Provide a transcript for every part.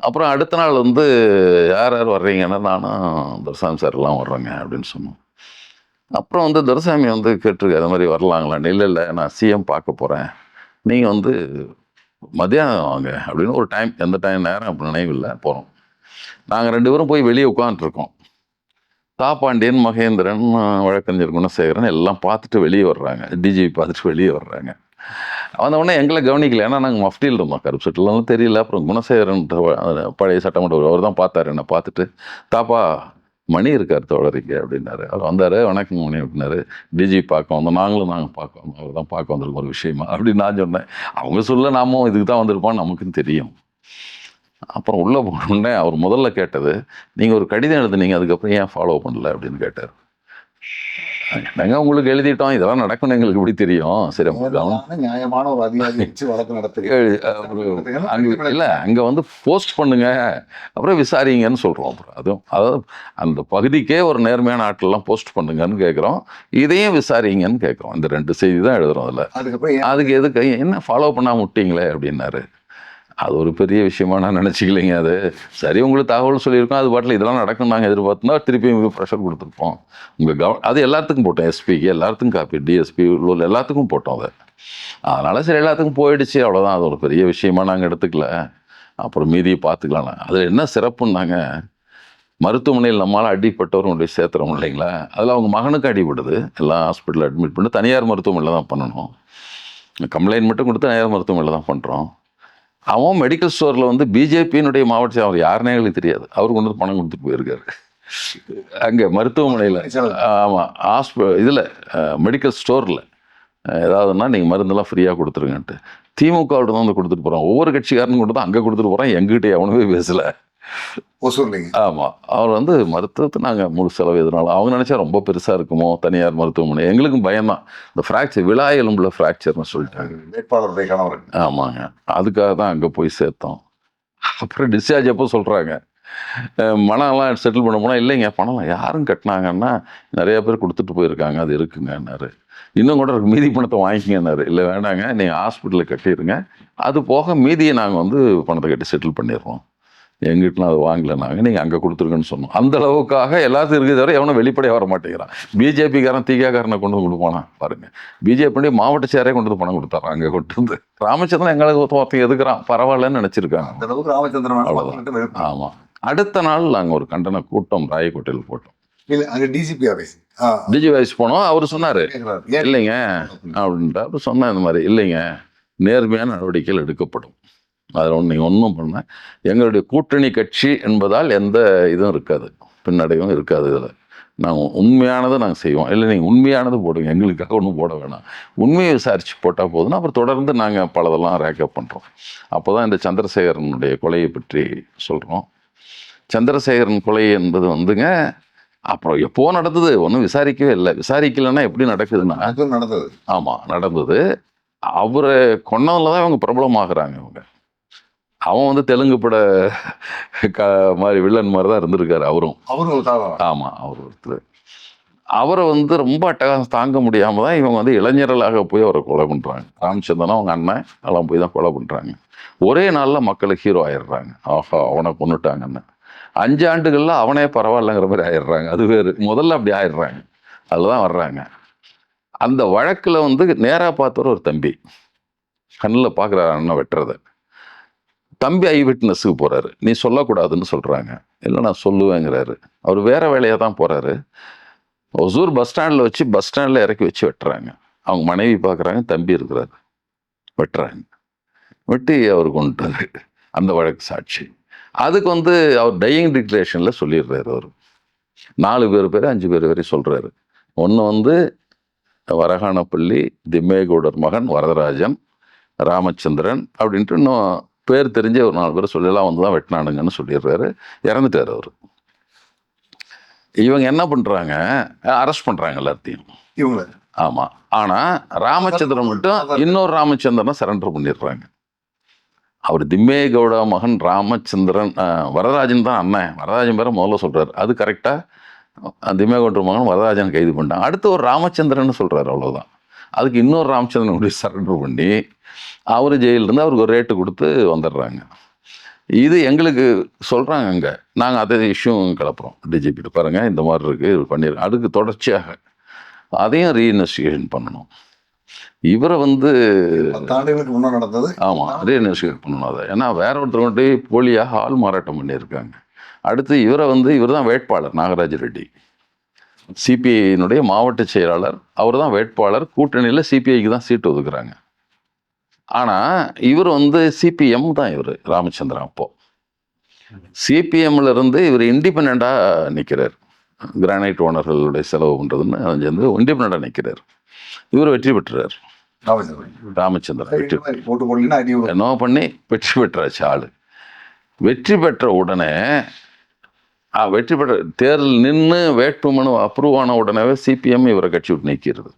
அப்புறம் அடுத்த நாள் வந்து யார் யார் வர்றீங்கன்னா, நானும் துரைசாமி சார் எல்லாம் வர்றேங்க அப்படின்னு சொன்னோம். அப்புறம் வந்து துரைசாமி வந்து கேட்டிருக்காரு, அது மாதிரி வரலாங்களான்னு. இல்லை நான் சிஎம் பார்க்க போகிறேன், நீங்கள் வந்து மதியானம் வாங்க அப்படின்னு ஒரு டைம், எந்த டைம் நேரம் அப்படி நினைவில்லை. போகிறோம். நாங்கள் 2 பேரும் போய் வெளியே உட்காந்துட்ருக்கோம். தாப்பாண்டியன், மகேந்திரன், வழக்கறிஞர் குணசேகரன் எல்லாம் பார்த்துட்டு வெளியே வர்றாங்க. டிஜிபி பார்த்துட்டு வெளியே வர்றாங்க. வந்தவுடனே எங்களை கவனிக்கல. ஏன்னா நாங்கள் மஃப்டியில் இருந்தோம், கருப்பு சட்டெல்லாம் தெரியல. அப்புறம் குணசேகரன் பழைய சட்டமன்ற அவர் தான் பார்த்தாரு. என்னை பார்த்துட்டு, தாப்பா மணி இருக்கார் தோழரிங்க அப்படின்னாரு. அவர் வந்தார். வணக்கம் மணி அப்படின்னாரு. டிஜி பார்க்க வந்தோம். நாங்கள் பார்க்க வந்தோம். அவர் தான் பார்க்க வந்திருக்கோம் ஒரு விஷயமா அப்படின்னு நான் சொன்னேன். அவங்க சொல்ல நாமும் இதுக்கு தான் வந்திருப்போம், நமக்குன்னு தெரியும். அப்புறம் உள்ளே போனோடனே அவர் முதல்ல கேட்டது, நீங்கள் ஒரு கடிதம் எழுதுனீங்க, அதுக்கப்புறம் ஏன் ஃபாலோ பண்ணல அப்படின்னு கேட்டார். நாங்கள் உங்களுக்கு எழுதிட்டோம், இதெல்லாம் நடக்கும்னு எங்களுக்கு எப்படி தெரியும். சரி, நியாயமான ஒரு அதிகாரி வச்சு வழக்கு நடத்துங்க. இல்லை, அங்கே வந்து போஸ்ட் பண்ணுங்க, அப்புறம் விசாரிங்கன்னு சொல்கிறோம். அப்புறம் அதாவது அந்த பகுதிக்கே ஒரு நேர்மையான ஆட்கள்லாம் போஸ்ட் பண்ணுங்கன்னு கேட்குறோம், இதையும் விசாரிங்கன்னு கேட்குறோம். இந்த 2 செய்தி தான் எழுதுறோம் அதில். அதுக்கு எதுக்கு என்ன ஃபாலோ பண்ணாமல் விட்டீங்களே அப்படின்னாரு. அது ஒரு பெரிய விஷயமா நான் நினச்சிக்கலைங்க. அது சரி, உங்களுக்கு தகவல் சொல்லியிருக்கோம், அது பாட்டில் இதெல்லாம் நடக்கும் நாங்கள் எதிர்பார்த்தோம்னா திருப்பியும் ப்ரெஷர் கொடுத்துருப்போம். அது எல்லாத்துக்கும் போட்டோம். எஸ்பிக்கு எல்லாத்துக்கும் காப்பி, டிஎஸ்பி உள்ள எல்லாத்துக்கும் போட்டோம் அதை. அதனால் சரி, எல்லாத்துக்கும் போயிடுச்சு, அவ்வளோதான். அது ஒரு பெரிய விஷயமா நாங்கள் எடுத்துக்கல. அப்புறம் மீதியை பார்த்துக்கலாம். அதில் என்ன சிறப்புன்னாங்க, மருத்துவமனையில் நம்மளால் அடிப்பட்டவரும் சேர்த்துறோம் இல்லைங்களா, அதில் அவங்க மகனுக்கு அடிபடுது. எல்லாம் ஹாஸ்பிட்டலில் அட்மிட் பண்ணி தனியார் மருத்துவமனையில் தான் பண்ணணும். கம்ப்ளைண்ட் மட்டும் கொடுத்து தனியார் மருத்துவமனையில் தான் பண்ணுறோம். அவன் மெடிக்கல் ஸ்டோரில் வந்து பிஜேபியினுடைய மாவட்ட அவர் யாருன்னே எங்களுக்கு தெரியாது. அவர் கொண்டு வந்து பணம் கொடுத்துட்டு போயிருக்காரு அங்கே மருத்துவமனையில். ஆமாம், இதில் மெடிக்கல் ஸ்டோரில் ஏதாவதுன்னா நீங்கள் மருந்தெல்லாம் ஃப்ரீயாக கொடுத்துருங்கன்ட்டு திமுகவிட்ட தான் வந்து கொடுத்துட்டு போகிறோம். ஒவ்வொரு கட்சிக்காரனும் கொண்டு தான் அங்கே கொடுத்துட்டு போகிறோம். எங்கிட்ட எவனுமே பேசலை. ஆமாம், அவர் வந்து மருத்துவத்தை நாங்கள் முழு செலவு எதுனாலும் அவங்க நினச்சா ரொம்ப பெருசாக இருக்குமோ தனியார் மருத்துவமனை. எங்களுக்கும் பயம்தான். இந்த ஃப்ராக்சர், விழா எலும்புல ஃப்ராக்சர்னு சொல்லிட்டாங்க. ஆமாங்க, அதுக்காக தான் அங்கே போய் சேர்த்தோம். அப்புறம் டிஸ்சார்ஜ் அப்போ சொல்கிறாங்க, மனம்லாம் செட்டில் பண்ண போனால், இல்லைங்க பணம்லாம் யாரும் கட்டினாங்கன்னா நிறையா பேர் கொடுத்துட்டு போயிருக்காங்க, அது இருக்குங்கன்னாரு. இன்னும் கூட மீதி பணத்தை வாங்கிக்கங்கன்னாரு. இல்லை வேண்டாங்க, நீங்கள் ஹாஸ்பிட்டலில் கட்டிடுங்க, அது போக மீதியை நாங்கள் வந்து பணத்தை கட்டி செட்டில் பண்ணிடுறோம். எங்கிட்டலாம் அது வாங்கலை, நாங்கள் நீங்கள் அங்கே கொடுத்துருங்கன்னு சொன்னோம். அந்த அளவுக்காக எல்லாத்தையும் இருக்குது தவிர எவனும் வெளிப்படையாக வர மாட்டேங்கிறான். பிஜேபிக்காரன் தீகாக்காரனை கொண்டு வந்து கொடுப்பானா பாருங்கள். பிஜேபி மாவட்ட சேரே கொண்டு வந்து பணம் கொடுத்தாரான். அங்கே கொண்டு வந்து ராமச்சந்திரன் எங்களுக்கு ஒருத்தன் எதுக்குறான், பரவாயில்லன்னு நினச்சிருக்காங்க. அந்த அளவுக்கு ராமச்சந்திரன். அவ்வளோதான். ஆமாம். அடுத்த நாள் நாங்கள் ஒரு கண்டன கூட்டம் ராயக்கோட்டையில் போட்டோம். டிஜிபி ஆஃபீஸ் போனோம். அவர் சொன்னார், இல்லைங்க அப்படின்ட்டு. அவர் சொன்னேன், இந்த மாதிரி இல்லைங்க, நேர்மையான நடவடிக்கைகள் எடுக்கப்படும், அதில் நீங்கள் ஒன்றும் பண்ண, எங்களுடைய கூட்டணி கட்சி என்பதால் எந்த இதுவும் இருக்காது, பின்னடைவும் இருக்காது. இதில் நாங்கள் உண்மையானதை நாங்கள் செய்வோம். இல்லை நீங்கள் உண்மையானது போடுங்க, எங்களுக்காக ஒன்றும் போட வேணாம், உண்மையை விசாரித்து போட்டால் போதுன்னா அப்புறம் தொடர்ந்து நாங்கள் பலதெல்லாம் ரேக்கப் பண்ணுறோம். அப்போ தான் இந்த சந்திரசேகரனுடைய கொலையை பற்றி சொல்கிறோம். சந்திரசேகரன் கொலை என்பது வந்துங்க அப்புறம் எப்போ நடந்தது, ஒன்றும் விசாரிக்கவே இல்லை. விசாரிக்கலைன்னா எப்படி நடக்குதுன்னா, நடந்தது. ஆமாம், நடந்தது. அவரை கொன்னதில் தான் இவங்க பிரபலமாகறாங்க. இவங்க அவன் வந்து தெலுங்கு பட மாதிரி வில்லன் மாதிரி தான் இருந்திருக்காரு அவரும். ஆமாம், அவர் ஒருத்தர். அவரை வந்து ரொம்ப அட்டகாசம் தாங்க முடியாமல் தான் இவங்க வந்து இளைஞர்களாக போய் அவரை கொலை பண்ணுறாங்க. ராமச்சந்திரன் அவங்க அண்ணன் எல்லாம் போய் தான் கொலை பண்ணுறாங்க. ஒரே நாளில் மக்களுக்கு ஹீரோ ஆயிடுறாங்க. ஆஹா, அவனை கொண்டுட்டாங்கன்னு 5 ஆண்டுகளில் அவனே பரவாயில்லைங்கிற மாதிரி ஆயிடுறாங்க. அது வேறு, முதல்ல அப்படி ஆயிடுறாங்க. அதில் தான் வர்றாங்க. அந்த வழக்கில் வந்து நேராக பார்த்தவர் ஒரு தம்பி கண்ணில் பார்க்குறாரு அண்ணன் வெட்டுறதை. தம்பி ஐ விட்னஸுக்கு போகிறாரு. நீ சொல்லக்கூடாதுன்னு சொல்கிறாங்க. இல்லை நான் சொல்லுவேங்கிறாரு. அவர் வேறு வேலையாக தான் போகிறாரு. ஒசூர் பஸ் ஸ்டாண்டில் இறக்கி வச்சு வெட்டுறாங்க. அவங்க மனைவி பார்க்குறாங்க, தம்பி இருக்கிறாரு, வெட்டுறாங்க. வெட்டி அவர் கொண்டுட்டாரு. அந்த வழக்கு சாட்சி. அதுக்கு வந்து அவர் டையிங் டிக்ளரேஷனில் சொல்லிடுறாரு. அவர் 4 பேர் 5 பேர் வரை சொல்கிறாரு. ஒன்று வந்து வரகானப்பள்ளி, திம்மேகவுடர் மகன் வரதராஜன், ராமச்சந்திரன் அப்படின்ட்டு இன்னும் பேர் தெரிஞ்ச ஒரு 4 பேர் சொல்லலாம் வந்து தான் வெட்டினானுங்கன்னு சொல்லிடுறாரு. இறந்துட்டார் அவர். இவங்க என்ன பண்ணுறாங்க, அரெஸ்ட் பண்ணுறாங்க எல்லாத்தையும் இவங்க. ஆமாம். ஆனால் ராமச்சந்திரன் மட்டும் இன்னொரு ராமச்சந்திரனை சரண்டர் பண்ணிடுறாங்க. அவர் திம்மேகவுட மகன் ராமச்சந்திரன், வரதராஜன் தான் அண்ணன். வரதராஜன் பேரை முதல்ல சொல்கிறார். அது கரெக்டாக திம்மேகவுட மகன் வரதராஜன் கைது பண்ணிட்டாங்க. அடுத்து ஒரு ராமச்சந்திரன் சொல்கிறார், அவ்வளோதான். அதுக்கு இன்னொரு ராமச்சந்திரன் கூட சரண்டர் பண்ணி அவர் ஜெயிலிருந்து அவருக்கு ஒரு ரேட்டு கொடுத்து வந்துடுறாங்க. இது எங்களுக்கு சொல்கிறாங்க அங்கே, நாங்கள் அதை இஷ்யூ கிளப்புறோம் டிஜிபிட்ட. பாருங்கள் இந்த மாதிரி இருக்குது, இது பண்ணியிருக்கோம். அதுக்கு தொடர்ச்சியாக அதையும் ரீஇன்வெஸ்டிகேஷன் பண்ணணும். இவரை வந்து 10 ஆண்டுகளுக்கு முன்னாடி நடந்தது. ஆமாம், ரீஇன்வெஸ்டிகேட் பண்ணணும் அதை. ஏன்னா வேற ஒருத்தர் கொண்டு போய் போலியாக ஆள் மாறாட்டம் பண்ணியிருக்காங்க. அடுத்து இவரை வந்து இவர் தான் வேட்பாளர், நாகராஜ ரெட்டி, சிபிஐயினுடைய மாவட்ட செயலாளர். அவர் தான் வேட்பாளர். கூட்டணியில் சிபிஐக்கு தான் சீட்டு ஒதுக்குறாங்க. ஆனால் இவர் வந்து சிபிஎம் தான். இவர் ராமச்சந்திரன் அப்போ சிபிஎம்ல இருந்து இவர் இண்டிபெண்டாக நிற்கிறார். கிரானைட் ஓனர்களுடைய செலவு பண்ணுறதுன்னு அவன் சேர்ந்து இண்டிபெண்டாக நிற்கிறார். இவர் வெற்றி பெற்றார். ராமச்சந்திரன் வெற்றி போட்டு போடலன்னா அடி விழும். என்ன பண்ணி வெற்றி பெற்றாச்சு ஆளு. வெற்றி பெற்ற உடனே வெற்றி பெற்ற தேர்தல் நின்று வேட்புமனு அப்ரூவ் ஆன உடனே சிபிஎம் இவரை கட்சி விட்டு நீக்கிறது.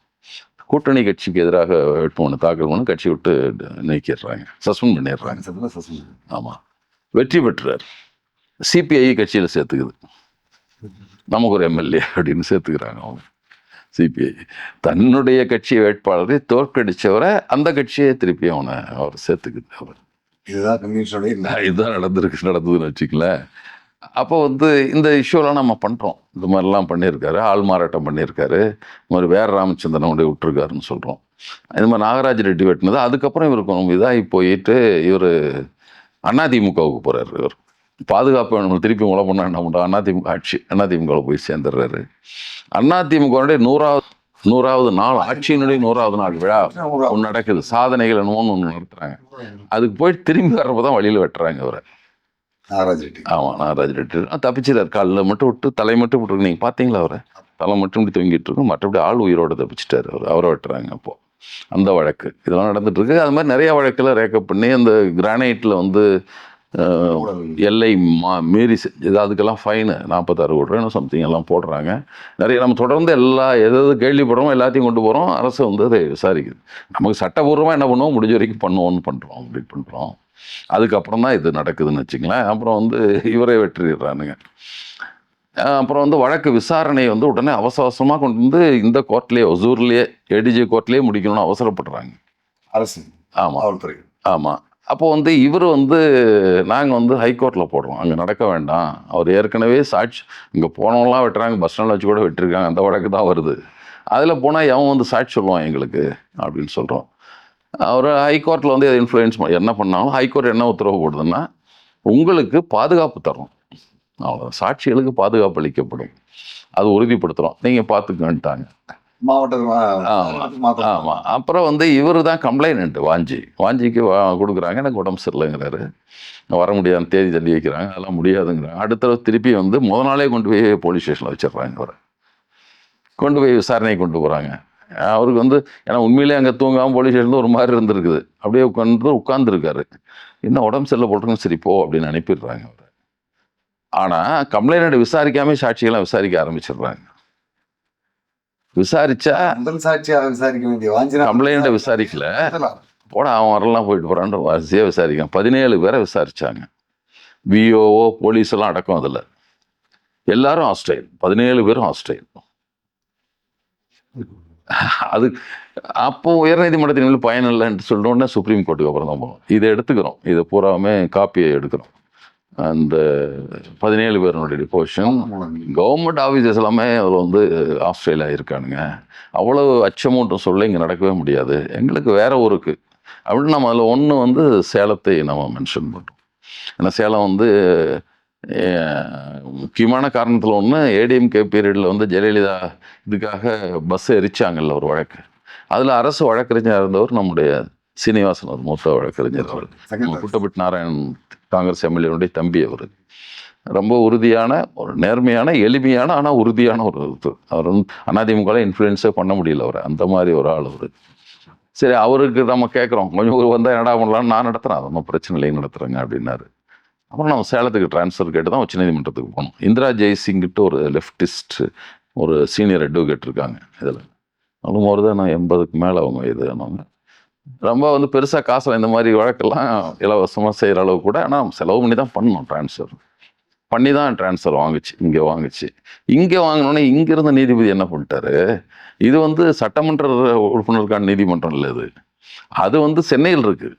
கூட்டணி கட்சிக்கு எதிராக வேட்புமனு தாக்கல் பண்ணி கட்சி விட்டு நீக்கிடுறாங்க, சஸ்பெண்ட் பண்ணிடுறாங்க. ஆமாம், வெற்றி பெற்றார். சிபிஐ கட்சியில் சேர்த்துக்குது. நமக்கு ஒரு எம்எல்ஏ அப்படின்னு சேர்த்துக்கிறாங்க அவங்க. சிபிஐ தன்னுடைய கட்சி வேட்பாளரை தோற்கடிச்சவரை அந்த கட்சியை திருப்பி அவர் சேர்த்துக்குது. அவர் இதுதான் நடந்ததுன்னு வச்சுக்கலேன். அப்போ வந்து இந்த இஷ்யூலாம் நம்ம பண்ணுறோம். இந்த மாதிரிலாம் பண்ணியிருக்காரு, ஆள் மாறாட்டம் பண்ணியிருக்காரு, இந்த மாதிரி வேற ராமச்சந்திரனுடைய விட்டுருக்காருன்னு சொல்கிறோம். இந்த மாதிரி நாகராஜ ரெட்டி வெட்டினது. அதுக்கப்புறம் இவருக்கு இதாகி போயிட்டு இவர் அதிமுகவுக்கு போகிறார். இவர் பாதுகாப்பு வேணும் திருப்பி உங்களை பண்ண என்ன பண்ணுறோம், அதிமுக ஆட்சி, அதிமுகவில் போய் சேர்ந்துடுறாரு. அதிமுகவுடைய 100வது நாள், ஆட்சியினுடைய 100வது நாள் விழா ஒன்று நடக்குது. சாதனைகள் என்னமோன்னு ஒன்று நடத்துகிறாங்க. அதுக்கு போய் திரும்பி வர்றப்போ தான் வழியில் வெட்டுறாங்க இவரை. நாகராஜ ரெட்டி. ஆமாம், நாகராஜ ரெட்டி தப்பிச்சிட்டார். காலில் மட்டும் விட்டு தலை மட்டும் விட்டுருக்கு. நீங்கள் பார்த்தீங்களா அவரை? தலை மட்டும் இப்படி தொங்கிட்டு இருக்கும், மற்றபடி ஆள் உயிரோடு தப்பிச்சிட்டார். அவரை வெட்டுறாங்க. அப்போது அந்த வழக்கு இதெல்லாம் நடந்துட்டு இருக்கு. அது மாதிரி நிறைய வழக்கில் ரேக்கப் பண்ணி அந்த கிரானைட்டில் வந்து எல்லை மீறி செஞ்சது, அதுக்கெல்லாம் ஃபைனு 46 கோடி ரூபா சம்திங் எல்லாம் போடுறாங்க. நிறைய நம்ம தொடர்ந்து எது கேள்விப்படுறோம் எல்லாத்தையும் கொண்டு போகிறோம். அரசு வந்து அதை விசாரிக்குது. நமக்கு சட்டபூர்வமாக என்ன பண்ணுவோம், முடிஞ்ச வரைக்கும் பண்ணுறோம், அப்படி பண்ணுறோம். அதுக்கப்புறம் தான் இது நடக்குதுன்னு வச்சுங்களேன். அப்புறம் வந்து இவரே வெற்றிடுறானுங்க. அப்புறம் வந்து வழக்கு விசாரணை வந்து உடனே அவசரமாக கொண்டு வந்து இந்த கோர்ட்லேயே, ஒசூர்லேயே, ஏடிஜி கோர்ட்லேயே முடிக்கணும்னு அவசரப்படுறாங்க அரசு. ஆமாம் ஆமாம். அப்போ வந்து இவர் வந்து நாங்கள் வந்து ஹைகோர்ட்டில் போடுறோம், அங்கே நடக்க வேண்டாம். அவர் ஏற்கனவே சாட்சி இங்கே போனவங்களாம் வெட்டுறாங்க, பஸ் ஸ்டாண்டில் வச்சு கூட வெட்டிருக்காங்க, அந்த வழக்கு தான் வருது. அதில் போனால் எவன் வந்து சாட்சி சொல்லுவான் எங்களுக்கு அப்படின்னு சொல்கிறோம். அவர் ஹைகோர்ட்டில் வந்து இன்ஃப்ளூயன்ஸ் என்ன பண்ணாலும் ஹைகோர்ட் என்ன உத்தரவு போடுதுன்னா, உங்களுக்கு பாதுகாப்பு தரும், அவ்வளோ, சாட்சிகளுக்கு பாதுகாப்பு அளிக்கப்படும், அது உறுதிப்படுத்துகிறோம், நீங்கள் பார்த்துக்கன்ட்டாங்க மாவட்ட. ஆமாம். அப்புறம் வந்து இவர் தான் கம்ப்ளைண்ட் வாஞ்சிக்கு கொடுக்குறாங்க. எனக்கு உடம்பு சரியில்லைங்கிறாரு, வர முடியாத தேதி தள்ளி வைக்கிறாங்க, அதெல்லாம் முடியாதுங்கிறாங்க. அடுத்த திருப்பி வந்து முத நாளே கொண்டு போய் போலீஸ் ஸ்டேஷனில் வச்சிடுறாங்க. அவரை கொண்டு போய் விசாரணை கொண்டு போகிறாங்க. அவருக்கு வந்து ஏன்னா உண்மையிலே அங்கே தூங்காமல் போலீஸ் ஸ்டேஷனில் ஒரு மாதிரி இருந்திருக்குது. அப்படியே உட்காந்துருக்காரு. இன்னும் உடம்பு சரியில்லை போட்டுருங்க, சரி போ அப்படின்னு அனுப்பிடுறாங்க அவரை. ஆனால் கம்ப்ளைண்ட் விசாரிக்காம சாட்சிகள்லாம் விசாரிக்க ஆரம்பிச்சிடுறாங்க. விசாரிச்சா விசாரிக்க வேண்டிய கம்ப்ளைண்ட்டை விசாரிக்கல, போட அவன் வரலாம் போயிட்டு போகிறான்னு வரிசையாக விசாரிக்கான். 17 பேரை விசாரிச்சாங்க. விஓஓ போலீஸ் எல்லாம் அடக்கம். அதில் எல்லாரும் ஹாஸ்டைல், 17 பேரும் ஹாஸ்டைல். அது அப்போ உயர்நீதிமன்றத்தின் மேலே பயன் இல்லைன்னு சொல்லணுன்னா சுப்ரீம் கோர்ட்டுக்கு அப்புறம் தான் போகணும். இதை எடுத்துக்கிறோம், இதை பூராமே காப்பியை எடுக்கிறோம். அந்த 17 பேருனுடைய டிபோஷன், கவர்மெண்ட் ஆஃபீஸர்ஸ் எல்லாமே அதில் வந்து ஆஸ்திரேலியா இருக்கானுங்க. அவ்வளோ அச்சமௌண்ட்டும் சொல்ல இங்கே நடக்கவே முடியாது, எங்களுக்கு வேற ஊருக்கு அப்படின்னு நம்ம அதில் ஒன்று வந்து சேலத்தை நம்ம மென்ஷன் பண்ணுறோம். ஏன்னா சேலம் வந்து முக்கியமான காரணத்தில் ஒன்று, ஏடிஎம்கே பீரியடில் வந்து ஜெயலலிதா இதுக்காக பஸ் எரிச்சாங்கல்ல ஒரு வழக்கு, அதில் அரசு வழக்கறிஞர் இருந்தவர் நம்முடைய சீனிவாசன், ஒரு மூத்த வழக்கறிஞர். அவர் குட்டபிட் நாராயணன் காங்கிரஸ் எம்எல்ஏனுடைய தம்பி. அவர் ரொம்ப உறுதியான, ஒரு நேர்மையான, எளிமையான, ஆனால் உறுதியான ஒரு இது. அவர் வந்து அதிமுகவில் இன்ஃப்ளூயன்ஸே பண்ண முடியல அவர், அந்த மாதிரி ஒரு ஆள் அவர். சரி, அவருக்கு நம்ம கேட்குறோம், கொஞ்சம் ஒரு வந்தால் என்னடா பண்ணலான்னு, நான் நடத்துகிறேன், அது ஒன்றும் பிரச்சனை இல்லைன்னு நடத்துகிறேங்க அப்படின்னாரு. அப்புறம் நம்ம சேலத்துக்கு ட்ரான்ஸ்ஃபர் கேட்டு தான் உச்சநீதிமன்றத்துக்கு போனோம். இந்திரா ஜெய்சிங்கிட்டு ஒரு லெஃப்டிஸ்ட் ஒரு சீனியர் அட்வொகேட் இருக்காங்க. இதில் அவங்க ஒரு தான் 80க்கு மேலே அவங்க இது அவங்க ரொம்ப வந்து பெருசாக காசில் இந்த மாதிரி வழக்கெல்லாம் இலவசமாக செய்கிற அளவு கூட, ஆனால் செலவு பண்ணி தான் பண்ணணும். ட்ரான்ஸ்ஃபர் பண்ணி தான் ட்ரான்ஸ்ஃபர் வாங்குச்சு. இங்கே வாங்கினோன்னே இங்கேருந்த நீதிபதி என்ன பண்ணிட்டாரு, இது வந்து சட்டமன்ற உறுப்பினருக்கான நீதிமன்றம் இல்லை, அது வந்து சென்னையில் இருக்குது.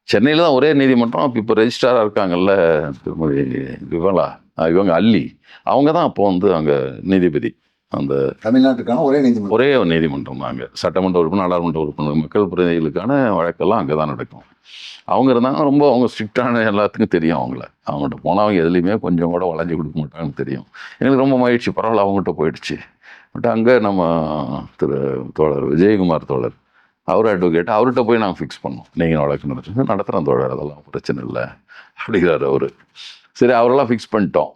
சென்னையில் தான் ஒரே நீதிமன்றம். இப்போ ரெஜிஸ்ட்ராராக இருக்காங்கல்ல திருமதி விமலா, இவங்க அல்லி, அவங்க தான் அப்போ வந்து அங்கே நீதிபதி. அந்த தமிழ்நாட்டுக்கான ஒரே நீதிமன்றம். ஒரே நீதிமன்றம் தான் அங்கே. சட்டமன்ற உறுப்பினர், நாடாளுமன்ற உறுப்பினர், மக்கள் பிரதிநிதிகளுக்கான வழக்கெல்லாம் அங்கே தான் நடக்கும். அவங்க இருந்தாங்க. ரொம்ப அவங்க ஸ்ட்ரிக்டான, எல்லாத்துக்கும் தெரியும் அவங்கள. அவங்கள்ட்ட போனால் அவங்க எதுலேயுமே கொஞ்சம் கூட வளைஞ்சு கொடுக்க மாட்டாங்கன்னு தெரியும். எங்களுக்கு ரொம்ப மகிழ்ச்சி, பரவாயில்ல அவங்ககிட்ட போயிடுச்சு. பட் அங்கே நம்ம தோழர் விஜயகுமார் தோழர், அவர் அட்வொகேட், அவர்கிட்ட போய் நாங்கள் ஃபிக்ஸ் பண்ணோம். நீங்கள் வழக்கு நடத்துகிறோம் தோழர், அதெல்லாம் பிரச்சனை இல்லை அப்படிங்கிறார் அவர். சரி, அவரெல்லாம் ஃபிக்ஸ் பண்ணிட்டோம்.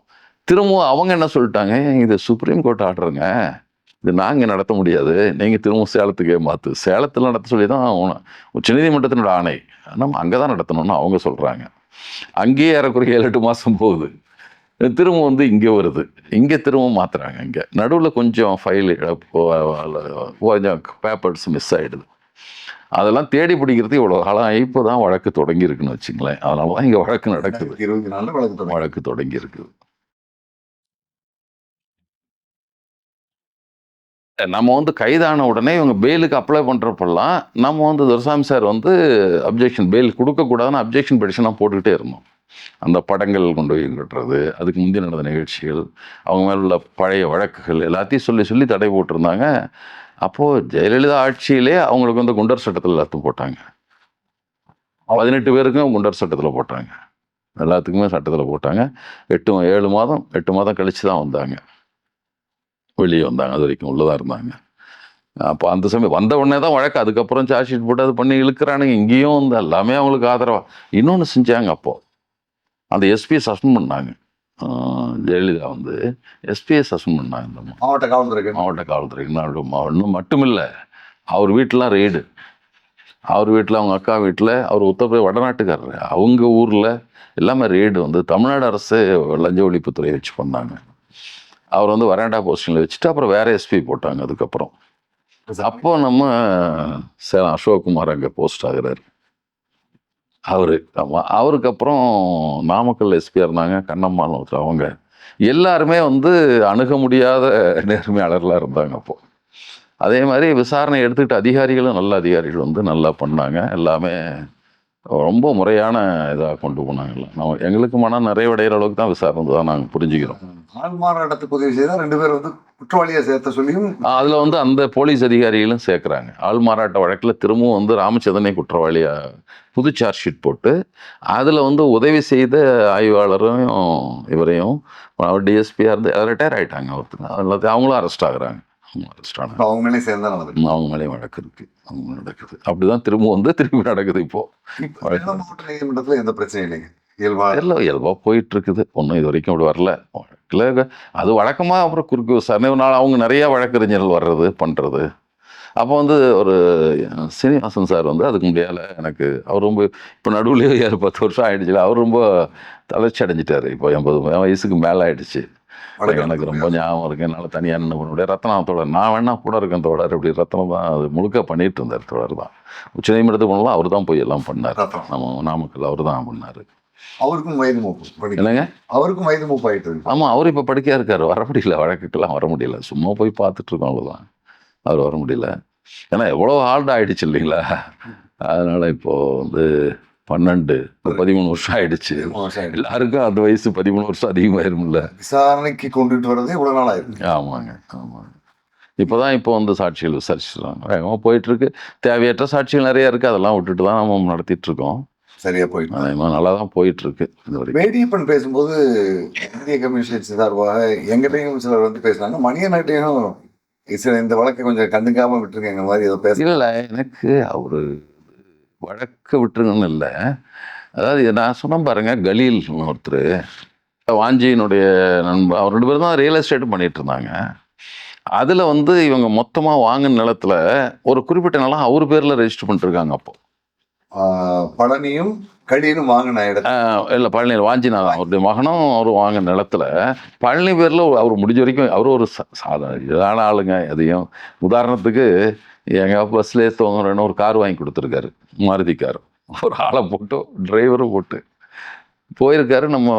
திரும்பவும் அவங்க என்ன சொல்லிட்டாங்க, இது சுப்ரீம் கோர்ட் ஆர்டருங்க, இது நாங்கள் நடத்த முடியாது, நீங்கள் திரும்ப சேலத்துக்கே மாற்று. சேலத்தில் நடத்த சொல்லி தான் உச்சநீதிமன்றத்தினோட ஆணை, நம்ம அங்கே தான் நடத்தணும்னு அவங்க சொல்கிறாங்க. அங்கேயே ஏறக்குறைய 7-8 மாதம் போகுது. திரும்ப வந்து இங்கே வருது, இங்கே திரும்ப மாற்றுறாங்க. இங்கே நடுவில் கொஞ்சம் ஃபைல் கொஞ்சம் பேப்பர்ஸ் மிஸ் ஆகிடுது. அதெல்லாம் தேடி பிடிக்கிறதுக்கு இவ்வளோ காலம் இப்போ தான் வழக்கு தொடங்கியிருக்குன்னு வச்சுங்களேன். அதனால தான் இங்கே வழக்கு நடக்குது. 2024 வழக்கு தொடங்கி இருக்குது. நம்ம வந்து கைதான உடனே இவங்க பெயிலுக்கு அப்ளை பண்ணுறப்பெல்லாம் நம்ம வந்து துரைசாமி சார் வந்து அப்ஜெக்ஷன், பெயில் கொடுக்கக்கூடாதுன்னு அப்ஜெக்ஷன் பெடிஷனாக போட்டுக்கிட்டே இருந்தோம். அந்த படங்கள் கொண்டு போய் கட்டுறது, அதுக்கு முந்தைய நடந்த நிகழ்ச்சிகள், அவங்க மேலே உள்ள பழைய வழக்குகள் எல்லாத்தையும் சொல்லி சொல்லி தடை போட்டிருந்தாங்க. அப்போது ஜெயலலிதா ஆட்சியிலே அவங்களுக்கு வந்து குண்டர் சட்டத்தில் எல்லாத்தையும் போட்டாங்க. 18 பேருக்கும் குண்டர் சட்டத்தில் போட்டாங்க, எல்லாத்துக்குமே சட்டத்தில் போட்டாங்க. 8 மாதம் கழித்து தான் வந்தாங்க, வெளியே வந்தாங்க. அது வரைக்கும் உள்ளதாக இருந்தாங்க. அப்போ அந்த சமயம் வந்த உடனே தான் வழக்கு. அதுக்கப்புறம் சார்ஜ் ஷீட் போட்டு அது பண்ணி இழுக்கிறானுங்க. இங்கேயும் வந்து எல்லாமே அவங்களுக்கு ஆதரவாக இன்னொன்று செஞ்சாங்க. அப்போது அந்த எஸ்பியை சஸ்பெண்ட் பண்ணாங்க. ஜெயலலிதா வந்து எஸ்பியை சஸ்பெண்ட் பண்ணாங்க. இந்த மாவட்ட காவல்துறை இன்னும் மட்டும் இல்லை, அவர் வீட்டிலாம் ரெய்டு. அவர் வீட்டில், அவங்க அக்கா வீட்டில், அவர் உத்தரப்பிரதேச வடநாட்டுக்காரர், அவங்க ஊரில் எல்லாமே ரெய்டு வந்து தமிழ்நாடு அரசு லஞ்ச ஒழிப்புத்துறை வச்சு பண்ணாங்க. அவர் வந்து வராண்டா போஸ்டிங்கில் வச்சுட்டு அப்புறம் வேற எஸ்பி போட்டாங்க. அதுக்கப்புறம் அப்போ நம்ம சேலம் அசோக்குமார் அங்கே போஸ்ட் ஆகுறாரு. ஆமாம், அவருக்கு அப்புறம் நாமக்கல் எஸ்பியாக இருந்தாங்க கண்ணம்மான்னு ஒருத்தர். அவங்க எல்லாருமே வந்து அணுக முடியாத நேர்மையாளர்களாக இருந்தாங்க. அப்போது அதே மாதிரி விசாரணை எடுத்துக்கிட்ட அதிகாரிகளும் நல்ல அதிகாரிகள் வந்து நல்லா பண்ணாங்க. எல்லாமே ரொம்ப முறையான இதாக கொண்டு போனாங்கல்ல. நம்ம எங்களுக்கு மனம் நிறைவடைகிற அளவுக்கு தான் விசாரணை தான் நாங்கள் புரிஞ்சுக்கிறோம். ஆள் மாறாட்டத்துக்கு உதவி செய்தால் 2 பேர் வந்து குற்றவாளியாக சேர்த்த சொல்லியும் அதில் வந்து அந்த போலீஸ் அதிகாரிகளும் சேர்க்குறாங்க. ஆள் மாறாட்ட வழக்கில் திரும்பவும் வந்து ராமச்சந்திரனை குற்றவாளியாக புது சார்ஜ் ஷீட் போட்டு அதில் வந்து உதவி செய்த ஆய்வாளரும் இவரையும், அவர் டிஎஸ்பியாக இருந்து ரிட்டையர் ஆகிட்டாங்க ஒருத்தங்க, எல்லாத்தையும் அவங்களும் அரெஸ்ட் ஆகுறாங்க. அவங்க மேலே சேர்ந்தா நடக்குது. அவங்க மேலேயும் வழக்கு இருக்குது, அவங்க நடக்குது. அப்படிதான் திரும்பி நடக்குது. இப்போது மாவட்ட நீதிமன்றத்தில் எந்த பிரச்சனையும் இல்லைங்க, இயல்பாக போயிட்டு இருக்குது. ஒன்றும் இது வரைக்கும் அப்படி வரல. வழக்கில் அது வழக்கமாக அப்புறம் குறுக்கு விசாரணை நாள் அவங்க நிறைய வழக்கறிஞர்கள் வர்றது பண்ணுறது. அப்போ வந்து ஒரு சீனிவாசன் சார் வந்து அதுக்கு முடியாத எனக்கு அவர் ரொம்ப இப்போ நடுவுலேயே 7-10 வருஷம் ஆகிடுச்சுல, அவர் ரொம்ப தளர்ச்சி அடைஞ்சிட்டார். இப்போ 80 வயசுக்கு மேலே ஆகிடுச்சு. எனக்கு ரொம்ப ஞாபகம் இருக்கு. என்னால் தனியாக நின்று பண்ண முடியாது. ரத்னம் தோழர், நான் வேணா கூட இருக்கேன் தோழர், இப்படி ரத்னம் தான் அது முழுக்க பண்ணிட்டு இருந்தார். தோழர் தான் உச்சநீதிமன்றத்துக்கு போனாலும் அவர் தான் போய் எல்லாம் பண்ணார். நம்ம நாமக்கல் அவர் தான் பண்ணார். அவருக்கும் வயது மூப்பு இல்லைங்க, அவருக்கும் வயது மூப்பு ஆகிட்டு இருக்கு. ஆமாம், அவர் இப்போ படுக்கையாக இருக்கார், வர முடியல, வழக்குக்கெல்லாம் வர முடியல. சும்மா போய் பார்த்துட்டு இருக்கோம், அவ்வளோதான். அவர் வர முடியல. ஏன்னா எவ்வளோ ஹார்ட் ஆகிடுச்சு இல்லைங்களா. அதனால் இப்போது வந்து 13 வருஷம் ஆயிடுச்சு. எல்லாருக்கும் அந்த வயசு 13 வருஷம் அதிகமாயிரும்ல. விசாரணைக்கு கொண்டுட்டு வரதே இவ்வளோ நாள் ஆயிருக்கு. ஆமாங்க. இப்போதான் இப்போ வந்து சாட்சிகள் விசாரிச்சுருவாங்க. வேகமாக போயிட்டுருக்கு. தேவையற்ற சாட்சிகள் நிறையா இருக்குது, அதெல்லாம் விட்டுட்டு தான் நம்ம நடத்திட்டு இருக்கோம். சரியா போயிட்டு அதே நல்லா தான் போயிட்டுருக்கு. இது வரைக்கும் வேடியப்பன் பேசும்போது இந்திய கம்யூனிஸ்ட் சார்பாக எங்கிட்டையும் சிலர் வந்து பேசுனாங்க, மணியன்கிட்டையும் இந்த வழக்கை கொஞ்சம் கண்டுக்காமல் விட்டுருக்கேங்க மாதிரி ஏதோ பேச. இல்லை, எனக்கு அவர் வழக்க விட்டுருங்கன்னு இல்லை. அதாவது நான் சொன்ன பாருங்க, கலீல் ஒருத்தர், வாஞ்சியினுடைய நண்பர், அவர் 2 பேரும் தான் ரியல் எஸ்டேட் பண்ணிட்டு இருந்தாங்க. அதில் வந்து இவங்க மொத்தமாக வாங்கின நிலத்தில் ஒரு குறிப்பிட்ட நிலம் அவர் பேரில் ரெஜிஸ்டர் பண்ணிட்டுருக்காங்க. அப்போது பழனியும் கலியனும் வாங்கின இடத்துல இல்லை, பழனி வாஞ்சிநாதன் அவருடைய மகனும் அவர் வாங்கின நிலத்தில் பழனி பேரில் அவர் முடிஞ்ச வரைக்கும் அவர் ஒரு இதான ஆளுங்க. எதையும் உதாரணத்துக்கு எங்கள் பஸ்லேயே தோங்குறேன்னு ஒரு கார் வாங்கி கொடுத்துருக்காரு, மாருதி கார். ஒரு ஆளை போட்டு டிரைவரும் போட்டு போயிருக்காரு. நம்ம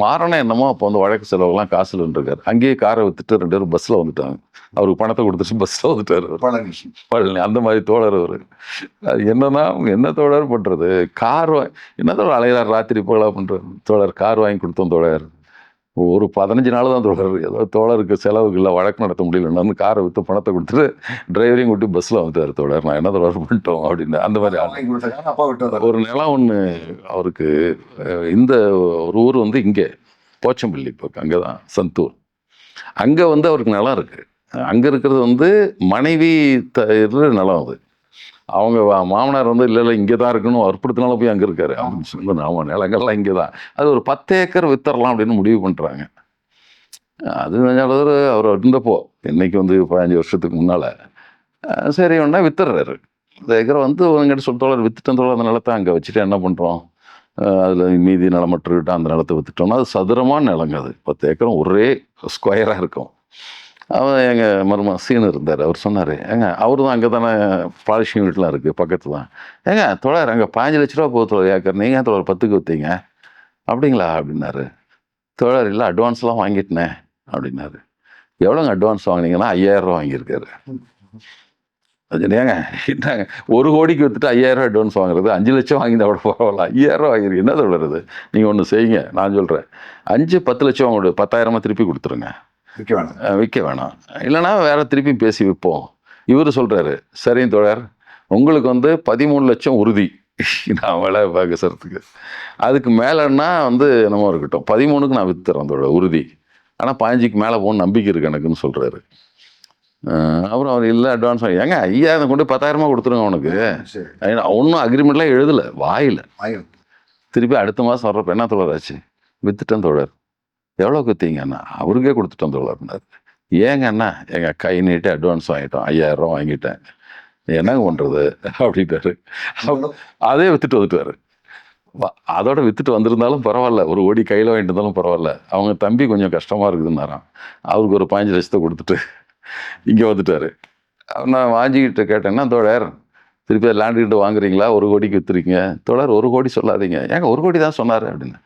மாறணும் என்னமோ அப்போ வந்து வழக்கு செலவுலாம் காசு இல்லைன்றிருக்காரு. அங்கேயே காரை வித்துட்டு 2 பேரும் பஸ்ஸில் வந்துட்டாங்க. அவருக்கு பணத்தை கொடுத்துட்டு பஸ்ஸில் வந்துட்டார் அவரு. பழனி. பழனி அந்த மாதிரி தோழர் அவரு. அது என்னன்னா என்ன தோழர் பண்ணுறது, கார் என்ன தோழர் அலைகிறார் ராத்திரி போகலாம் பண்ணுறது. தோழர் கார் வாங்கி கொடுத்தோம் தோழர். ஒரு 15 நாள் தான் தோழர். ஏதோ தோழருக்கு செலவுக்கு இல்லை, வழக்கு நடத்த முடியலன்னு காரை விற்று பணத்தை கொடுத்துட்டு டிரைவரையும் கூட்டி பஸ்ஸில் வந்துட்டார் தோழர். நான் என்ன தோழர் பண்ணிட்டோம் அப்படின்னு. அந்த மாதிரி ஆள். வாங்கி கொடுத்தாங்க, அப்பா விட்டு வந்தாரு. ஒரு நிலம் ஒன்று அவருக்கு இந்த ஒரு ஊர் வந்து இங்கே போச்சம்பள்ளி பக்கம், அங்கே தான் சந்தூர். அங்கே வந்து அவருக்கு நிலம் இருக்குது. அங்கே இருக்கிறது வந்து மனைவி நிலம் அது. அவங்க மாமனார் வந்து இல்லை இங்கே தான் இருக்கணும் வற்புறுத்தினால போய் அங்கே இருக்காரு அப்படின்னு சொல்லி நாம நிலங்கள்லாம் இங்கே தான். அது ஒரு 10 ஏக்கர் வித்தரலாம் அப்படின்னு முடிவு பண்ணுறாங்க. அது அவர் இருந்தப்போ இன்னைக்கு வந்து 15 வருஷத்துக்கு முன்னால் சரி ஒன்றா வித்துடுறாரு. 10 ஏக்கரை வந்து எங்கிட்ட சொல்லிட்டோம் வித்துட்டோம் தோழர். அந்த நிலத்தை அங்கே வச்சுட்டு என்ன பண்ணுறோம், அதில் மீதி நிலமட்டுக்கிட்டு அந்த நிலத்தை வித்துட்டோம்னா அது சதுரமான நிலங்க. அது 10 ஏக்கரும் ஒரே ஸ்கொயராக இருக்கும். அவன் எங்கள் மரும சீனு இருந்தார். அவர் சொன்னார், ஏங்க அவரு தான் அங்கே தானே பாலிஷிங் வீட்லாம் இருக்குது பக்கத்து தான். ஏங்க தோழர் அங்கே 15 லட்ச ரூபா போகுது தோழர் ஏக்கர், நீங்கள் தோழர் 10க்கு விற்றீங்க அப்படிங்களா அப்படின்னாரு. தோழர் இல்லை அட்வான்ஸ்லாம் வாங்கிட்டேனே அப்படின்னாரு. எவ்வளோங்க அட்வான்ஸ் வாங்கினீங்கன்னா 5000 ரூபா வாங்கியிருக்காரு. அது ஏங்க என்னங்க 1 கோடிக்கு விற்றுட்டு 5000 ரூபா அட்வான்ஸ் வாங்குறது, 5 லட்சம் வாங்கியிருந்தா கூட பரவாயில்ல, 5000 ரூபா வாங்கிருக்கு என்ன தோழருது. நீங்கள் ஒன்று செய்யுங்க, நான் சொல்கிறேன் 5-10 லட்சம் வாங்க 10,000 திருப்பி கொடுத்துருங்க, விற்க வேணாம், இல்லைனா வேற திருப்பி பேசி விற்போம். இவர் சொல்கிறாரு சரிங்க தோழர் உங்களுக்கு வந்து 13 லட்சம் உறுதி நான் வேலை பார்க்கறதுக்கு, அதுக்கு மேலேன்னா வந்து என்னமோ இருக்கட்டும், 13க்கு நான் விற்றுறேன் தோழர் உறுதி, ஆனால் 15க்கு மேலே போகணும்னு நம்பிக்கை இருக்கு எனக்குன்னு சொல்கிறாரு. அப்புறம் அவர் இல்லை அட்வான்ஸ் வாங்கி ஏங்க 5000 கொண்டு 10,000 கொடுத்துருங்க அவனுக்கு. ஒன்றும் அக்ரிமெண்ட்லாம் எழுதலை வாயில். திருப்பி அடுத்த மாதம் வர்றப்ப என்ன தோழர் ஆச்சு, விற்றுட்டேன் தோழர். எவ்வளோக்கு விற்றீங்கண்ணா, அவருக்கே கொடுத்துட்டோம் தோழர்னார். ஏங்க அண்ணா எங்கள் கை நீட்டு அட்வான்ஸ் வாங்கிட்டோம், 5000 ரூபா வாங்கிட்டேன், என்னங்க பண்ணுறது அப்படின்ட்டாரு. அதே விற்றுட்டு வந்துட்டாரு. அதோட விற்றுட்டு வந்திருந்தாலும் பரவாயில்ல, 1 கோடி கையில் வாங்கிட்டு இருந்தாலும் பரவாயில்ல, அவங்க தம்பி கொஞ்சம் கஷ்டமாக இருக்குதுன்னாராம். அவருக்கு ஒரு 15 லட்சத்தை கொடுத்துட்டு இங்கே வந்துட்டார். நான் வாங்கிக்கிட்டு கேட்டேன்னா தோழர் திருப்பி லேண்டுக்கிட்ட வாங்குறீங்களா, 1 கோடிக்கு விற்றுருக்கீங்க. தோழர் 1 கோடி சொல்லாதீங்க. ஏங்க 1 கோடி தான் சொன்னார் அப்படின்னு.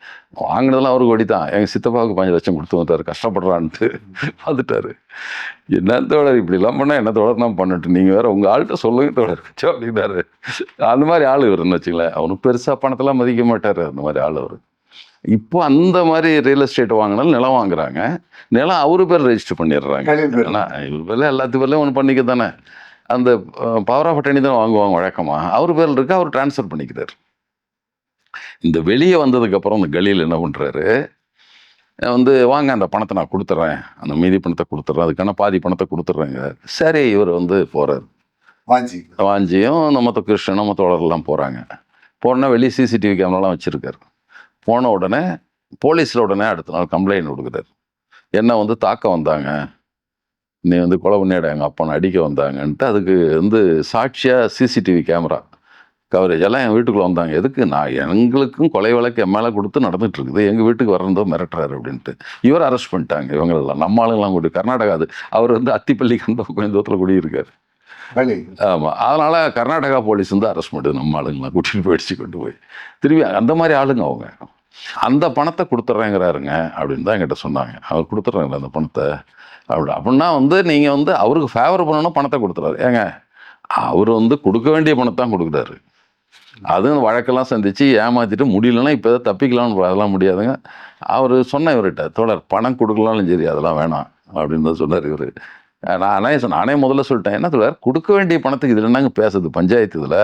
வாங்கினதெல்லாம் 1 கோடி தான், எங்கள் சித்தப்பாவுக்கு 15 லட்சம் கொடுத்து வந்துட்டார் கஷ்டப்படுறான்ட்டு வந்துட்டார். என்ன தோழர் இப்படிலாம் பண்ணால் என்ன தோழர் நான் பண்ணிட்டு, நீங்கள் வேறு உங்கள் ஆள்கிட்ட சொல்லுங்க தோழர் அப்படின்னாரு. அந்த மாதிரி ஆள் இவருன்னு வச்சுங்களேன். அவனுக்கு பெருசாக பணத்தெல்லாம் மதிக்க மாட்டார் அந்த மாதிரி ஆள் அவர். இப்போ அந்த மாதிரி ரியல் எஸ்டேட் வாங்கினாலும் நிலம் வாங்குறாங்க, நிலம் அவரு பேர் ரெஜிஸ்டர் பண்ணிடுறாங்க. ஏன்னா இவர் பேரில் எல்லாத்து பேர்லையும் ஒன்று பண்ணிக்க தானே, அந்த பவர் ஆஃப் அட்டர்னி தான் வாங்குவாங்க வழக்கமாக, அவர் பேரில் இருக்கு, அவர் டிரான்ஸ்ஃபர் பண்ணிக்கிறார். இந்த வெளியே வந்ததுக்கப்புறம் இந்த கலியில் என்ன பண்ணுறாரு, வந்து வாங்க அந்த பணத்தை நான் கொடுத்துட்றேன், அந்த மீதி பணத்தை கொடுத்துட்றேன், அதுக்கான பாதி பணத்தை கொடுத்துட்றேங்க. சரி இவர் வந்து போகிறார். வாஞ்சியும் நம்ம கிருஷ்ணன் நம்ம தோழர்லாம் போகிறாங்க. போனால் வெளியே சிசிடிவி கேமராலாம் வச்சுருக்காரு. போன உடனே போலீஸில் உடனே அடுத்த நாள் கம்ப்ளைண்ட் கொடுக்குறாரு. என்ன வந்து தாக்க வந்தாங்க, நீ வந்து கொலை பண்ணிட எங்கள் அப்பனை அடிக்க வந்தாங்கன்ட்டு. அதுக்கு வந்து சாட்சியாக சிசிடிவி கேமரா கவரேஜ் எல்லாம் என் வீட்டுக்குள்ளே வந்தாங்க. எதுக்கு, நான் எங்களுக்கும் கொலை வழக்கு என் மேலே கொடுத்து நடந்துட்டு இருக்குது, எங்கள் வீட்டுக்கு வரந்தோ மிரட்டுறாரு அப்படின்ட்டு. இவர் அரெஸ்ட் பண்ணிட்டாங்க. இவங்களெல்லாம் நம்ம ஆளுங்கெல்லாம் கூட்டி கர்நாடகா. அது அவர் வந்து அத்திப்பள்ளி கண்ட கொஞ்சம் தூரத்தில் குடியிருக்காரு. ஆமாம், அதனால் கர்நாடகா போலீஸ் வந்து அரெஸ்ட் பண்ணுது. நம்ம ஆளுங்கெல்லாம் கூட்டிகிட்டு போயிடுச்சு கொண்டு போய். திரும்பி அந்த மாதிரி ஆளுங்க அவங்க. அந்த பணத்தை கொடுத்துட்றேங்கிறாருங்க அப்படின்னு தான் என்கிட்ட சொன்னாங்க. அவர் கொடுத்துட்றாங்களே அந்த பணத்தை அப்படின்னா வந்து நீங்கள் வந்து அவருக்கு ஃபேவர் பண்ணணும், பணத்தை கொடுத்துறாரு. ஏங்க அவர் வந்து கொடுக்க வேண்டிய பணத்தான் கொடுக்குறாரு. அதுவும் வழக்கெல்லாம் சந்தித்து ஏமாற்றிட்டு முடியலன்னா இப்போ எதாவது தப்பிக்கலாம்னு, அதெல்லாம் முடியாதுங்க. அவர் சொன்ன இவர்கிட்ட தோழர் பணம் கொடுக்கலாம்னு சரி அதெல்லாம் வேணாம் அப்படின்னு தான் சொன்னார் இவர். நானே முதல்ல சொல்லிட்டேன், என்ன தோழர் கொடுக்க வேண்டிய பணத்துக்கு இதில் என்னங்க பேசுது பஞ்சாயத்து, இதில்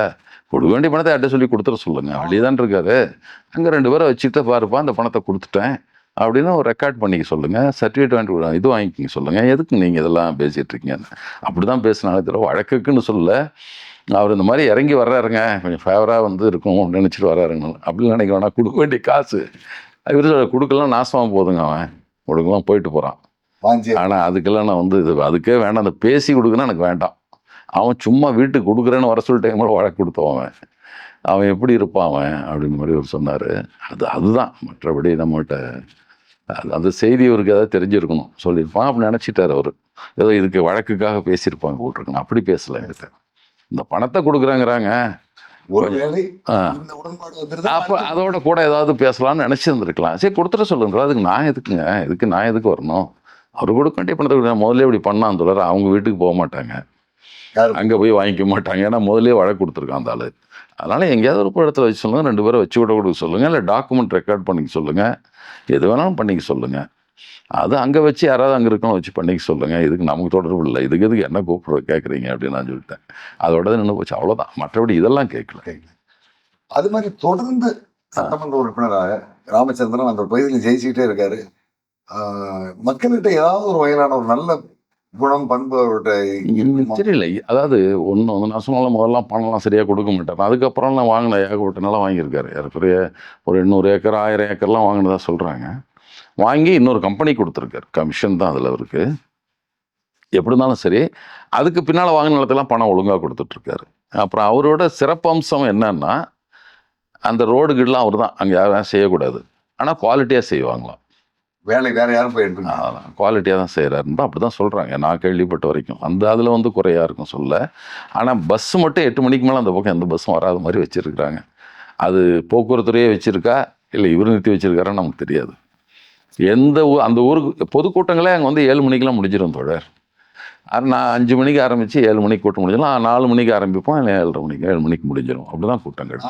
கொடுக்க வேண்டிய பணத்தை யார்கிட்ட சொல்லி கொடுத்துட சொல்லுங்க, வெளியே தான் இருக்காரு, அங்கே 2 பேரை வச்சுக்கிட்ட பாருப்பா அந்த பணத்தை கொடுத்துட்டேன் அப்படின்னு ஒரு ரெக்கார்ட் பண்ணிக்க சொல்லுங்கள், சர்டிஃபிகேட் வாங்கிட்டு இது வாங்கிக்கிங்க சொல்லுங்கள், எதுக்கு நீங்கள் இதெல்லாம் பேசிகிட்டு இருக்கீங்கன்னு. அப்படி தான் பேசினாலே தவிர வழக்குக்குன்னு சொல்ல. அவர் இந்த மாதிரி இறங்கி வர்றாருங்க, கொஞ்சம் ஃபேவராக வந்து இருக்கும் நினச்சிட்டு வர்றாருங்க, அப்படின்னு நினைக்க வேணாம். கொடுக்க வேண்டிய காசு இவர் கொடுக்கலாம், நாசமாக போதுங்க, அவன் கொடுக்கலாம் போயிட்டு போகிறான். ஆனால் அதுக்கெல்லாம் நான் வந்து இது அதுக்கே வேண்டாம், அந்த பேசி கொடுக்குன்னா எனக்கு வேண்டாம். அவன் சும்மா வீட்டுக்கு கொடுக்குறேன்னு வர சொல்லிட்டு கூட வழக்கு கொடுத்தவன், அவன் எப்படி இருப்பான் அவன் அப்படின்னு மாதிரி அவர் சொன்னார். அதுதான் மற்றபடி நம்மகிட்ட அந்த செய்தி அவருக்கு ஏதாவது தெரிஞ்சிருக்கணும், சொல்லியிருப்பான் அப்படின்னு நினச்சிட்டார் அவர். ஏதோ இதுக்கு வழக்குக்காக பேசியிருப்பாங்க போட்டிருக்கணும், அப்படி பேசலை. எனக்கு இந்த பணத்தை கொடுக்குறாங்கிறாங்க, ஒருவேளை ஆ. இந்த உடன்பாடு வந்துருந்தா அப்போ அதோட கூட ஏதாவது பேசலாம்னு நினச்சிருந்துருக்கலாம். சரி கொடுத்துட சொல்லுங்க, அதுக்கு நான் எதுக்குங்க, நான் எதுக்கு வரணும்? அவர் கொடுக்க வேண்டிய பணத்தை கொடுங்க. முதல்ல இப்படி பண்ணான்னு சொல்கிறார், அவங்க வீட்டுக்கு போக மாட்டாங்க, யாரு அங்கே போய் வாங்கிக்க மாட்டாங்க, ஏன்னா முதல்ல வழக்கு கொடுத்துருக்கான் அந்த ஆள். அதனால் எங்கேயாவது ஒரு இடத்துல வச்சு சொல்லுங்கள், 2 பேரை வச்சு விட கொடுக்க சொல்லுங்கள், இல்லை டாக்குமெண்ட் ரெக்கார்ட் பண்ணிக்க சொல்லுங்கள், எது வேணாலும் பண்ணிக்க சொல்லுங்கள். அது அங்கே வச்சு யாராவது அங்கே இருக்கணும் வச்சு பண்ணிக்க சொல்லுங்கள், இதுக்கு நமக்கு தொடர்பு இல்லை, இதுக்கு என்ன கூப்பிட கேட்குறீங்க அப்படின்னு நான் சொல்லிட்டேன். அதோட நின்று போச்சு, அவ்வளோதான். மற்றபடி இதெல்லாம் கேட்கல. அது மாதிரி தொடர்ந்து சட்டமன்ற உறுப்பினராக ராமச்சந்திரன் அந்த பகுதியில் ஜெயிச்சுக்கிட்டே இருக்காரு. மக்கள்கிட்ட ஏதாவது ஒரு வகையிலான ஒரு நல்ல குணம், பண்பு அவர்கிட்ட தெரியல. அதாவது ஒன்று வந்து நான் சொன்னால முதல்லாம் பணம்லாம் சரியாக கொடுக்க மாட்டேன். அதுக்கப்புறம் நான் வாங்கின ஏகப்பட்ட நிலம் வாங்கியிருக்காரு. ஏறக்குறைய ஒரு 800 ஏக்கர் 1000 ஏக்கர்லாம் வாங்கினதா சொல்கிறாங்க. வாங்கி இன்னொரு கம்பெனி கொடுத்துருக்காரு. கமிஷன் தான் அதில் இருக்கு. எப்படி இருந்தாலும் சரி, அதுக்கு பின்னால் வாங்கின நிலத்தெல்லாம் பணம் ஒழுங்காக கொடுத்துட்ருக்காரு. அப்புறம் அவரோட சிறப்பம்சம் என்னன்னா, அந்த ரோடுகள்லாம் அவர் தான், அங்கே யாரும் செய்யக்கூடாது, ஆனால் குவாலிட்டியாக செய்வாங்களாம். வேலை வேற யாரும் போயிட்டு குவாலிட்டியாக தான் செய்கிறாருன்னு அப்படி தான் சொல்கிறாங்க, நான் கேள்விப்பட்ட வரைக்கும். அந்த அதில் வந்து குறையாக இருக்கும் சொல்ல. ஆனால் பஸ்ஸு மட்டும் 8 மணிக்கு மேலே அந்த பக்கம் எந்த பஸ்ஸும் வராத மாதிரி வச்சுருக்குறாங்க. அது போக்குவரத்துறையே வச்சுருக்கா இல்லை இவர் நிறுத்தி வச்சுருக்காருன்னு நமக்கு தெரியாது. எந்த அந்த ஊருக்கு பொதுக்கூட்டங்களே அங்கே வந்து 7 மணிக்கெலாம் முடிஞ்சிடும் தோழர். நான் 5 மணிக்கு ஆரம்பித்து 7 மணிக்கு கூட்டம் முடிஞ்சிடும். 4 மணிக்கு ஆரம்பிப்போம், இல்லை 7 மணிக்கு முடிஞ்சிடும். அப்படி தான் கூட்டங்கள்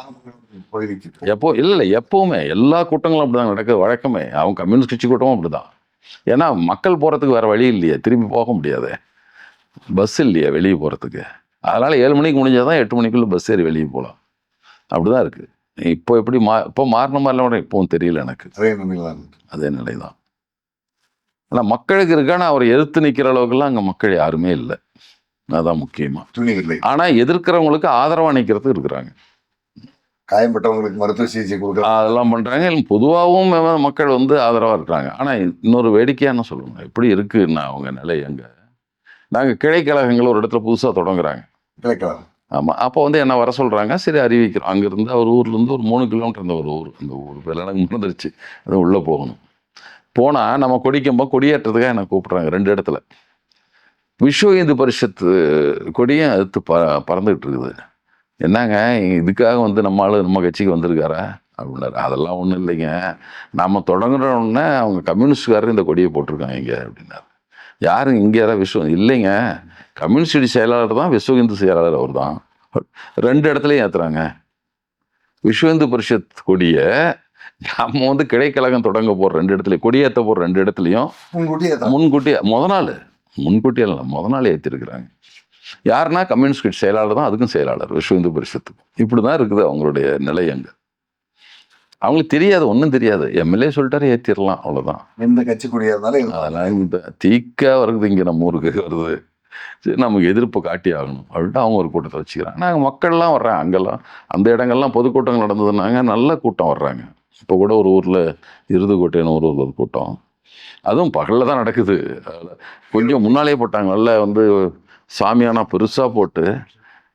எப்போ இல்லை எப்போவுமே எல்லா கூட்டங்களும் அப்படி தான் நடக்குது வழக்கமே. அவங்க கம்யூனிஸ்ட் கட்சி கூட்டமும் அப்படி தான். ஏன்னா மக்கள் போகிறதுக்கு வேறு வழி இல்லையே, திரும்பி போக முடியாது, பஸ் இல்லையே வெளியே போகிறதுக்கு. அதனால் 7 மணிக்கு முடிஞ்சால் தான் 8 மணிக்குள்ளே பஸ் ஏறி வெளியே போகலாம். அப்படி தான் இருக்குது. இப்போ எப்படி இப்போ மாறின மாதிரிலாம் இப்போவும் தெரியல எனக்கு. அதே நிலை தான். ஆனால் மக்களுக்கு இருக்கான அவரை எதிர்த்து நிற்கிற அளவுக்குலாம் அங்கே மக்கள் யாருமே இல்லை. அதான் முக்கியமாக. ஆனால் எதிர்க்கிறவங்களுக்கு ஆதரவாக நிற்கிறதுக்கு இருக்கிறாங்க. காயம்பட்டவங்களுக்கு மருத்துவ சிகிச்சை கொடுக்குறாங்க, அதெல்லாம் பண்ணுறாங்க. பொதுவாகவும் மக்கள் வந்து ஆதரவாக இருக்கிறாங்க. ஆனால் இன்னொரு வேடிக்கையான சொல்லணும், எப்படி இருக்குன்னா அவங்க நிலை அங்கே. நாங்கள் கிளைக்கழகங்கள் ஒரு இடத்துல புதுசாக தொடங்குறாங்க. கிளைக்கழகம். ஆமாம். அப்போ வந்து என்ன வர சொல்கிறாங்க, சரி அறிவிக்கிறோம். அங்கேருந்து அவர் ஊர்லேருந்து ஒரு 3 கிலோமீட்டர் இருந்த ஒரு ஊர், அந்த ஊர் பேர் எனக்கு மறந்துருச்சு, அது உள்ளே போகணும். போனால் நம்ம கொடிக்கும்போது கொடியேற்றத்துக்காக என்னை கூப்பிட்றாங்க 2 இடத்துல. விஸ்வ இந்து பரிஷத்து கொடியும் எடுத்து பறந்துக்கிட்டு இருக்குது. என்னங்க இதுக்காக வந்து நம்ம கட்சிக்கு வந்திருக்காரா அப்படின்னாரு. அதெல்லாம் ஒன்றும் இல்லைங்க, நம்ம தொடங்குறோன்னே அவங்க கம்யூனிஸ்டுக்காரர் இந்த கொடியை போட்டிருக்காங்க இங்கே அப்படின்னாரு. யாருங்க இங்கே யாராவது இல்லைங்க, கம்யூனிஸ்ட் செயலாளர் தான், விஸ்வ இந்து செயலாளர் அவர் தான். 2 இடத்துலையும் ஏற்றுறாங்க விஸ்வ இந்து பரிஷத் கொடியை. நம்ம வந்து கிளைக்கழகம் தொடங்க போகிற 2 இடத்துலையும், கொடியேற்ற போகிற 2 இடத்துலையும் முன்கூட்டியே முத நாள் ஏற்றிருக்கிறாங்க. யாருன்னா கம்யூனிஸ்ட் கட்சி செயலாளர் தான், அதுக்கும் செயலாளர் விஸ்வ இந்து பரிஷத்துக்கும். இப்படி தான் இருக்குது அவங்களுடைய நிலை அங்கே. அவங்களுக்கு தெரியாது, ஒன்றும் தெரியாது. எம்எல்ஏ சொல்லிட்டாரு ஏற்றிடலாம், அவ்வளோதான். எந்த கட்சி கொடியாக இருந்தாலும் அதெல்லாம் இந்த தீக்கா வருது, இங்கே நம்ம ஊருக்கு வருது, சரி நமக்கு எதிர்ப்பு காட்டி ஆகணும் அப்படின்ட்டு அவங்க ஒரு கூட்டத்தை வச்சுக்கிறாங்க. நாங்கள் மக்கள்லாம் வர்றாங்க, அங்கெல்லாம் அந்த இடங்கள்லாம் பொதுக்கூட்டங்கள் நடந்ததுனாங்க, நல்ல கூட்டம் வர்றாங்க. இப்போ கூட ஒரு ஊரில் இருதுக்கோட்டைன்னு ஒரு ஊரில் ஒரு கூட்டம், அதுவும் பகலில் தான் நடக்குது. கொஞ்சம் முன்னாலே போட்டாங்க, நல்லா வந்து சாமியானா பெருசாக போட்டு.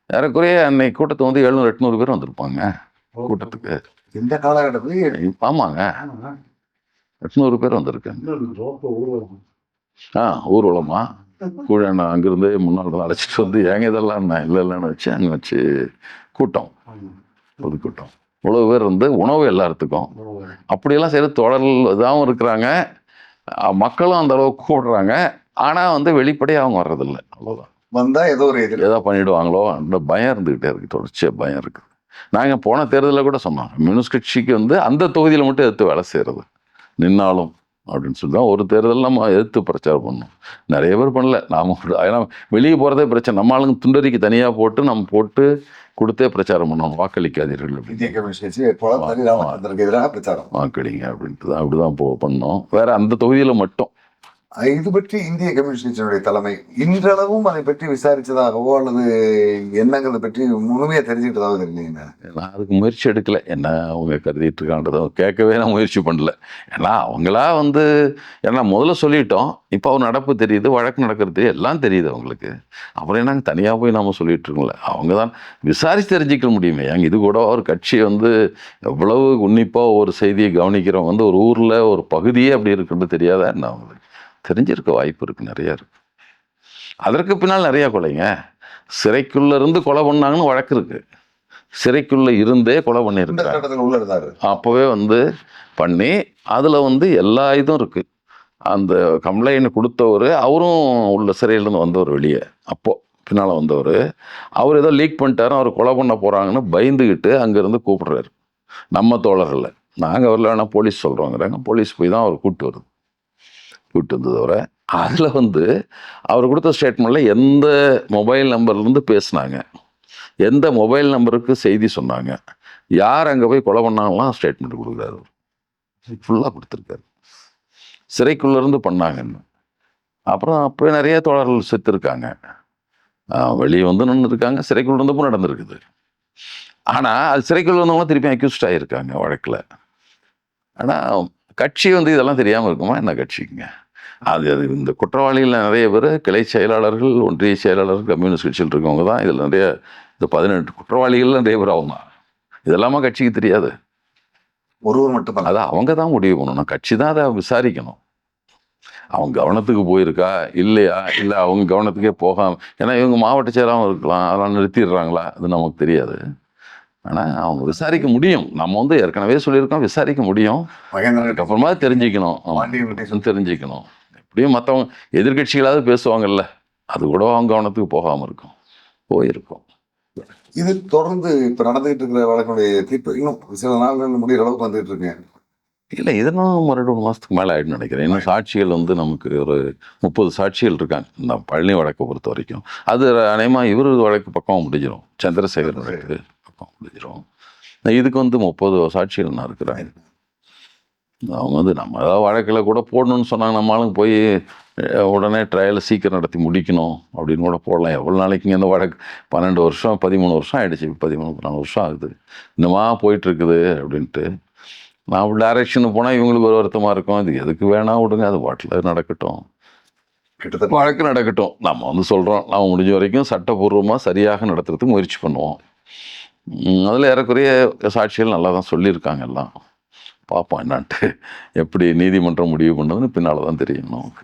ஏறக்குறைய அன்னைக்கு கூட்டத்தை வந்து 700-800 பேர் வந்திருப்பாங்க கூட்டத்துக்கு. இந்த காலகட்டத்தில். ஆமாங்க, 800 பேர் வந்திருக்காங்க. ஊர்வலமா கூட நான் அங்கேருந்து முன்னாள் அழைச்சிட்டு வந்து ஏங்க இதெல்லாம் நான் இல்லைன்னு வச்சு அங்கே வச்சு கூட்டம், பொதுக்கூட்டம். இவ்வளோ பேர் வந்து உணவு எல்லாத்துக்கும் அப்படியெல்லாம் செய்கிற தொடர்கள் இதாகவும் இருக்கிறாங்க. மக்களும் அந்த அளவுக்கு கூடுறாங்க. ஆனால் வந்து வெளிப்படையாக அவங்க வர்றதில்லை, அவ்வளோதான். வந்தால் ஏதோ பண்ணிடுவாங்களோ அந்த பயம் இருந்துக்கிட்டே இருக்குது, தொடர்ச்சியாக பயம் இருக்குது. நாங்கள் போன தேர்தலில் கூட சொன்னோம், கம்யூனிஸ்ட் கட்சிக்கு வந்து அந்த தொகுதியில் மட்டும் எதிர்த்து வேலை செய்கிறது நின்னாலும் அப்படின்னு சொல்லி தான் ஒரு தேர்தல் நம்ம எதிர்த்து பிரச்சாரம் பண்ணோம். நிறைய பேர் பண்ணல, நாம் ஏன்னா வெளியே போகிறதே பிரச்சனை. நம்ம ஆளுங்க துண்டறிக்கை தனியாக போட்டு நம்ம போட்டு கொடுத்தே பிரச்சாரம் பண்ணோம், வாக்களிக்காதீர்கள் வாக்களிங்க அப்படின்ட்டு தான், அப்படிதான் பண்ணோம். வேற அந்த தொகுதியில் மட்டும். இது பற்றி இந்திய கம்யூனிஸ்ட் கட்சியினுடைய தலைமை இன்றளவும் அதை பற்றி விசாரிச்சதாகவோ அல்லது எண்ணங்களை பற்றி முழுமையாக தெரிஞ்சுக்கிட்டதாக தெரியலீங்க. நான் அதுக்கு முயற்சி எடுக்கலை, என்ன அவங்க கருதிட்டு இருக்கான்றதை கேட்கவே நான் முயற்சி பண்ணல. ஏன்னா அவங்களா வந்து ஏன்னா முதல்ல சொல்லிட்டோம், இப்போ அவர் நடப்பு தெரியுது, வழக்கு நடக்கிறது தெரியுது, எல்லாம் தெரியுது அவங்களுக்கு. அப்புறம் என்னங்க தனியாக போய் நாம் சொல்லிட்டு இருக்கோம்ல, அவங்க தான் விசாரித்து தெரிஞ்சிக்க முடியுமே. அங்கே இது கூட ஒரு கட்சி வந்து எவ்வளவு உன்னிப்பாக ஒரு செய்தியை கவனிக்கிறவங்க வந்து ஒரு ஊரில் ஒரு பகுதியே அப்படி இருக்குன்னு தெரியாதா என்ன, அவங்களுக்கு தெரிஞ்சிருக்க வாய்ப்பு இருக்குது, நிறையா இருக்குது. அதற்கு பின்னால் நிறையா கொலைங்க, சிறைக்குள்ளே இருந்து கொலை பண்ணாங்கன்னு வழக்கு இருக்குது. சிறைக்குள்ளே இருந்தே கொலை இந்த பண்ணியிருக்காங்க. கட்டத்தில் உள்ள இருந்தாரு. அப்போவே வந்து பண்ணி அதில் வந்து எல்லா இதுவும் இருக்குது. அந்த கம்ப்ளைண்ட் கொடுத்தவர் அவரும் உள்ள சிறையிலேருந்து வந்தவர் வெளியே. அப்போது பின்னால் வந்தவர் அவர் ஏதோ லீக் பண்ணிட்டாரு, அவர் கொலை பண்ண போகிறாங்கன்னு பயந்துக்கிட்டு அங்கேருந்து கூப்பிடுறாரு. நம்ம தோழர்கள் நாங்கள் வரல, வேணால் போலீஸ் சொல்கிறோங்கிறாங்க. போலீஸ் போய் தான் அவர் கூப்பிட்டு வந்தது அவரை. அதில் வந்து அவர் கொடுத்த ஸ்டேட்மெண்ட்டில் எந்த மொபைல் நம்பர்லேருந்து பேசுனாங்க, எந்த மொபைல் நம்பருக்கு செய்தி சொன்னாங்க, யார் அங்கே போய் கொலை பண்ணாங்கலாம் ஸ்டேட்மெண்ட் கொடுக்குறாரு. ஃபுல்லாக கொடுத்துருக்காரு. சிறைக்குள்ளேருந்து பண்ணாங்கன்னு. அப்புறம் அப்போ நிறைய தோழர்கள் செத்துருக்காங்க, வெளியே வந்து நின்று இருக்காங்க, சிறைக்குள்ள இருந்தப்போ நடந்திருக்குது. ஆனால் அது சிறைக்குள்ள இருந்தவங்களும் திருப்பி அக்யூஸ்ட் ஆகியிருக்காங்க வழக்கில். ஆனால் கட்சி வந்து இதெல்லாம் தெரியாமல் இருக்குமா என்ன கட்சிக்குங்க? அது இந்த குற்றவாளிகள் நிறைய பேர் கிளை செயலாளர்கள், ஒன்றிய செயலாளர்கள், கம்யூனிஸ்ட் கட்சியில் இருக்கவங்க தான். இதில் நிறைய இந்த 18 குற்றவாளிகள் நிறைய பேர் அவங்க தான். இதெல்லாமா கட்சிக்கு தெரியாது? ஒருவர் மட்டும் அதை அவங்க தான் முடிவு பண்ணணும். கட்சி தான் அதை விசாரிக்கணும். அவங்க கவனத்துக்கு போயிருக்கா இல்லையா, இல்லை அவங்க கவனத்துக்கே போகாமல், ஏன்னா இவங்க மாவட்ட செயலாளரும் இருக்கலாம், அதெல்லாம் நிறுத்திடுறாங்களா, அது நமக்கு தெரியாது. ஆனால் அவங்க விசாரிக்க முடியும். நம்ம வந்து ஏற்கனவே சொல்லியிருக்கோம், விசாரிக்க முடியும். அதுக்கப்புறமா தெரிஞ்சுக்கணும். எப்படியும் மற்றவங்க எதிர்கட்சிகளாவது பேசுவாங்கல்ல, அது கூட அவங்க கவனத்துக்கு போகாமல் இருக்கும், போயிருக்கும். இது தொடர்ந்து இப்போ நடந்துகிட்டு இருக்கிற வழக்கினுடைய தீர்ப்பு இன்னும் சில நாள்கள் முடிகிற அளவுக்கு வந்துட்டு இருக்கேன். இல்லை, இதெல்லாம் மறுபடியும் 1 மாதத்துக்கு மேலே ஆகிடுன்னு நினைக்கிறேன். இன்னும் சாட்சிகள் வந்து நமக்கு ஒரு 30 சாட்சிகள் இருக்காங்க இந்த பழனி வழக்கை பொறுத்த வரைக்கும். அது அநேகமாக இவர் வழக்கு பக்கம் முடிஞ்சிடும், சந்திரசேகர் வழக்கு பக்கம் முடிஞ்சிடும். இதுக்கு வந்து 30 சாட்சிகள் நான் இருக்கிறேன். அவங்க வந்து நம்ம ஏதாவது வழக்கில் கூட போடணும்னு சொன்னாங்க, நம்மளும் போய் உடனே ட்ரையலை சீக்கிரம் நடத்தி முடிக்கணும் அப்படின்னு கூட போடலாம். எவ்வளோ நாளைக்குங்க இந்த வழக்கு? 12 வருஷம் 13 வருஷம் ஆகிடுச்சு, 13-14 வருஷம் ஆகுது, இன்னுமா போயிட்டுருக்குது அப்படின்ட்டு. நான் டைரக்ஷனுக்கு போனால் இவங்களுக்கு ஒரு வருத்தமாக இருக்கும். இது எதுக்கு வேணாம் விடுங்க, அது பாட்டில் நடக்கட்டும், கிட்டத்தட்ட வழக்கு நடக்கட்டும். நம்ம வந்து சொல்கிறோம், நம்ம முடிஞ்ச வரைக்கும் சட்டப்பூர்வமாக சரியாக நடத்துறதுக்கு முயற்சி பண்ணுவோம். அதில் ஏறக்குறைய சாட்சிகள் நல்லா தான் சொல்லியிருக்காங்க எல்லாம். பார்ப்போம் என்னான்ட்டு, எப்படி நீதிமன்றம் முடிவு பண்ணதுன்னு பின்னால் தான் தெரியும் நமக்கு.